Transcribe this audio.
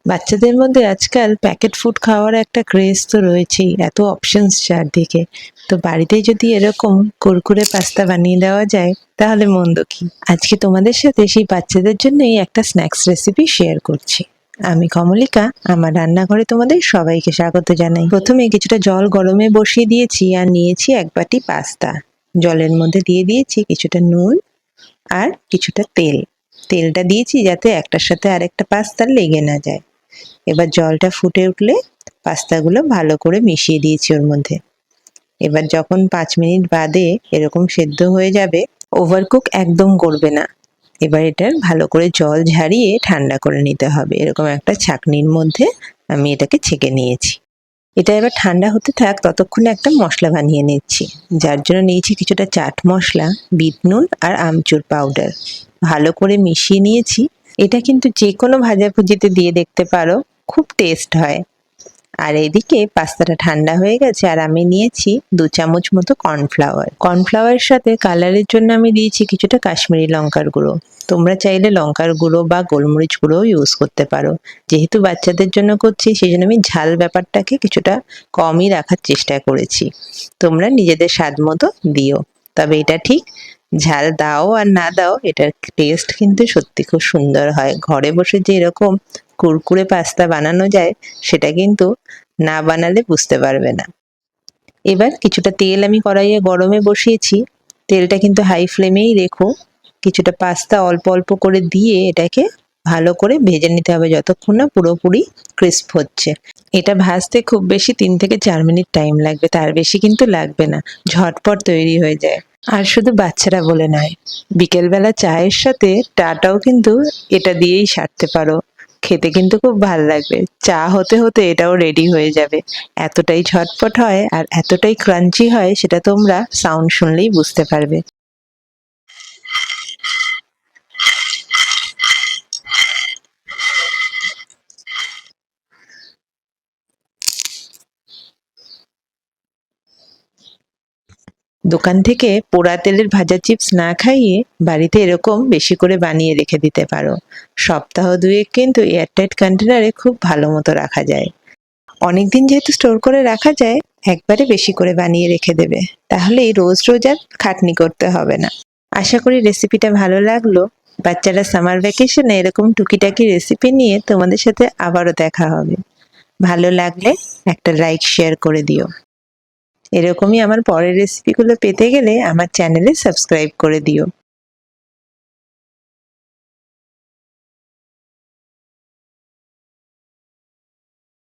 বাচ্চাদের মধ্যে আজকাল প্যাকেট ফুড খাওয়ার একটা ক্রেজ তো রয়েছেই, এত অপশনস চারদিকে। তো বাড়িতেই যদি এরকম কুরকুরে পাস্তা বানিয়ে দেওয়া যায় তাহলে মন্দ কি। আজকে তোমাদের সাথে সেই বাচ্চাদের জন্যই একটা স্ন্যাক্স রেসিপি শেয়ার করছি। আমি কমলিকা, আমার রান্নাঘরে তোমাদের সবাইকে স্বাগত জানাই। প্রথমে কিছুটা জল গরমে বসিয়ে দিয়েছি আর নিয়েছি এক বাটি পাস্তা। জলের মধ্যে দিয়ে দিয়েছি কিছুটা নুন আর কিছুটা তেল। তেলটা দিয়েছি যাতে একটার সাথে আরেকটা পাস্তা লেগে না যায়। এবার জলটা ফুটে উঠলে পাস্তাগুলো ভালো করে মিশিয়ে দিয়েছি ওর মধ্যে। এবার যখন 5 মিনিট বাদে এরকম সেদ্ধ হয়ে যাবে, ওভারকুক একদম করবে না। এবার এটার ভালো করে জল ঝারিয়ে ঠান্ডা করে নিতে হবে। এরকম একটা ছাঁকনির মধ্যে আমি এটাকে ছেঁকে নিয়েছি। এটা এবার ঠান্ডা হতে থাক, ততক্ষণে একটা মশলা বানিয়ে নিচ্ছি। যার জন্য নিয়েছি কিছুটা চাট মশলা, বিট নুন আর আমচুর পাউডার। ভালো করে মিশিয়ে নিয়েছি। এটা কিন্তু যে কোনো ভাজাভুজিতে দিয়ে দেখতে পারো, খুব টেস্ট হয়। আর এদিকে পাস্তাটা ঠান্ডা হয়ে গেছে আর আমি নিয়েছি 2 চামচ মতো কর্নফ্লাওয়ার। কর্নফ্লাওয়ারের সাথে কালারের জন্য আমি দিয়েছি কিছুটা কাশ্মীরি লঙ্কার গুঁড়ো। তোমরা চাইলে লঙ্কার গুঁড়ো বা গোলমরিচ গুঁড়োও ইউজ করতে পারো। যেহেতু বাচ্চাদের জন্য করছি সেই জন্য আমি ঝাল ব্যাপারটাকে কিছুটা কমই রাখার চেষ্টা করেছি। তোমরা নিজেদের স্বাদ মতো দিও। তবে এটা ঠিক, ঝাল দাও আর না দাও এটার টেস্ট কিন্তু সত্যি খুব সুন্দর হয়। ঘরে বসে যে এরকম কুরকুরে পাস্তা বানানো যায় সেটা কিন্তু না বানালে বুঝতে পারবে না। এবার কিছুটা তেল আমি কড়াইয়ে গরমে বসিয়েছি। তেলটা কিন্তু হাই ফ্লেমেই রেখো। কিছুটা পাস্তা অল্প অল্প করে দিয়ে এটাকে ভালো করে ভেজে নিতে হবে যতক্ষণ না পুরোপুরি ক্রিস্প হচ্ছে। এটা ভাজতে খুব বেশি 3 থেকে 4 মিনিট টাইম লাগবে, তার বেশি কিন্তু লাগবে না। ঝটপট তৈরি হয়ে যায়। আর শুধু বাচ্চারা বলে নয়, বিকেলবেলা চায়ের সাথে চাটাও কিন্তু এটা দিয়েই সারতে পারো। খেতে কিন্তু খুব ভাল লাগবে। চা হতে হতে এটাও রেডি হয়ে যাবে। এতটাই ঝটপট হয় আর এতটাই ক্রাঞ্চি হয় সেটা তোমরা সাউন্ড শুনলেই বুঝতে পারবে। দোকান থেকে পোড়া তেলের ভাজা চিপস না খাইয়ে বাড়িতে এরকম বেশি করে বানিয়ে রেখে দিতে পারো। সপ্তাহ দুয়েক কিন্তু এয়ারটাইট কন্টেনারে খুব ভালো মতো রাখা যায়। অনেকদিন যেহেতু স্টোর করে রাখা যায়, একবারে বেশি করে বানিয়ে রেখে দেবে। তাহলেই রোজ রোজ আর খাটনি করতে হবে না। আশা করি রেসিপিটা ভালো লাগলো। বাচ্চারা সামার ভ্যাকেশনে এরকম টুকিটাকি রেসিপি নিয়ে তোমাদের সাথে আবারও দেখা হবে। ভালো লাগলে একটা লাইক শেয়ার করে দিও। এরকমই আমার পরের রেসিপিগুলো পেতে গেলে আমার চ্যানেলে সাবস্ক্রাইব করে দিও।